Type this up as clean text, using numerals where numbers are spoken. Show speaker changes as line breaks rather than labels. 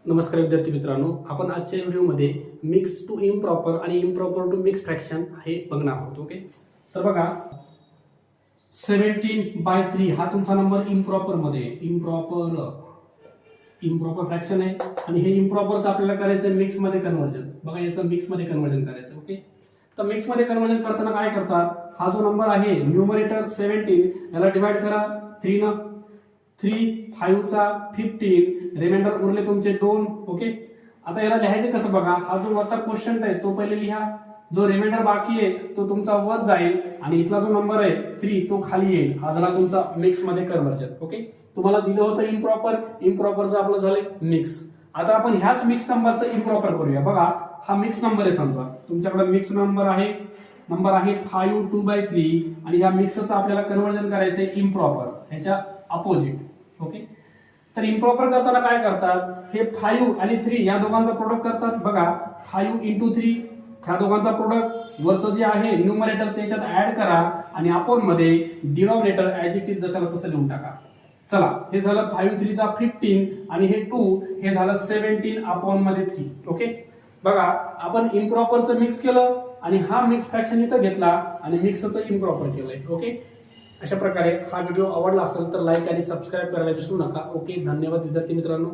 नमस्कार विद्यार्थी मित्रांनो, आपण आजच्या व्हिडिओमध्ये मिक्स टू इम्प्रॉपर आणि इम्प्रॉपर टू मिक्स फ्रॅक्शन हे बघणार आहोत. ओके, तर बघा 17/3 हा तुमचा नंबर इम्प्रॉपर मध्ये इम्प्रॉपर फ्रॅक्शन आहे आणि हे इम्प्रॉपरचं आपल्याला करायचं मिक्स मध्ये कन्वर्जन. बघा याचं मिक्स मध्ये कन्वर्जन करायचं. ओके, तर मिक्स मध्ये कन्वर्जन करताना काय करतात, हा जो नंबर आहे न्यूमरेटर 17 याला डिवाइड करा 3 न 3 5 चा 15 रिमाइंडर उरले तुमचे 2. ओके, आता याला लिहायचं कसं बघा, हा जो वरचा क्वेश्चन आहे तो पहिले लिहा, जो रिमाइंडर बाकी आहे तो तुमचा वर जाईल आणि इथला जो नंबर आहे 3 तो खाली येईल. हा झाला तुमचा मिक्स मध्ये कन्वर्जन. ओके, तुम्हाला दिलं होतं इम्प्रॉपरचं आपलं झालंय मिक्स. आता आपण ह्याच मिक्स नंबरचं इम्प्रॉपर करूया. बघा हा मिक्स नंबर आहे, समजा तुमच्याकडे मिक्स नंबर आहे 5 2/3 आणि ह्या मिक्सचं आपल्याला कन्वर्जन करायचंय इम्प्रॉपर ह्याच्या अपोजिट. ओके, तर इम्प्रॉपर करताना काय करतात, हे 5 आणि 3 या दोघांचा प्रोडक्ट करतात. बघा 5 × 3 ह्या दोघांचा प्रोडक्ट वरचं जे आहे न्यूमरेटर त्याच्यात ऍड करा आणि अपॉन मध्ये डिनॉमिनेटर ऍज इट इज जसं तसं लिहून टाका. चला, हे झालं 5 3 चा 15 आणि हे 2 हे झालं 17 अपॉन मध्ये 3. ओके, बघा आपण इम्प्रॉपरचं मिक्स केलं आणि हा मिक्स फ्रॅक्शन इथं घेतला आणि मिक्सचं इम्प्रॉपर केलंय. ओके, अशा प्रकारे हा व्हिडिओ आवडला असेल तर लाईक आणि सबस्क्राईब करायला विसरू नका. ओके, धन्यवाद विद्यार्थी मित्रांनो.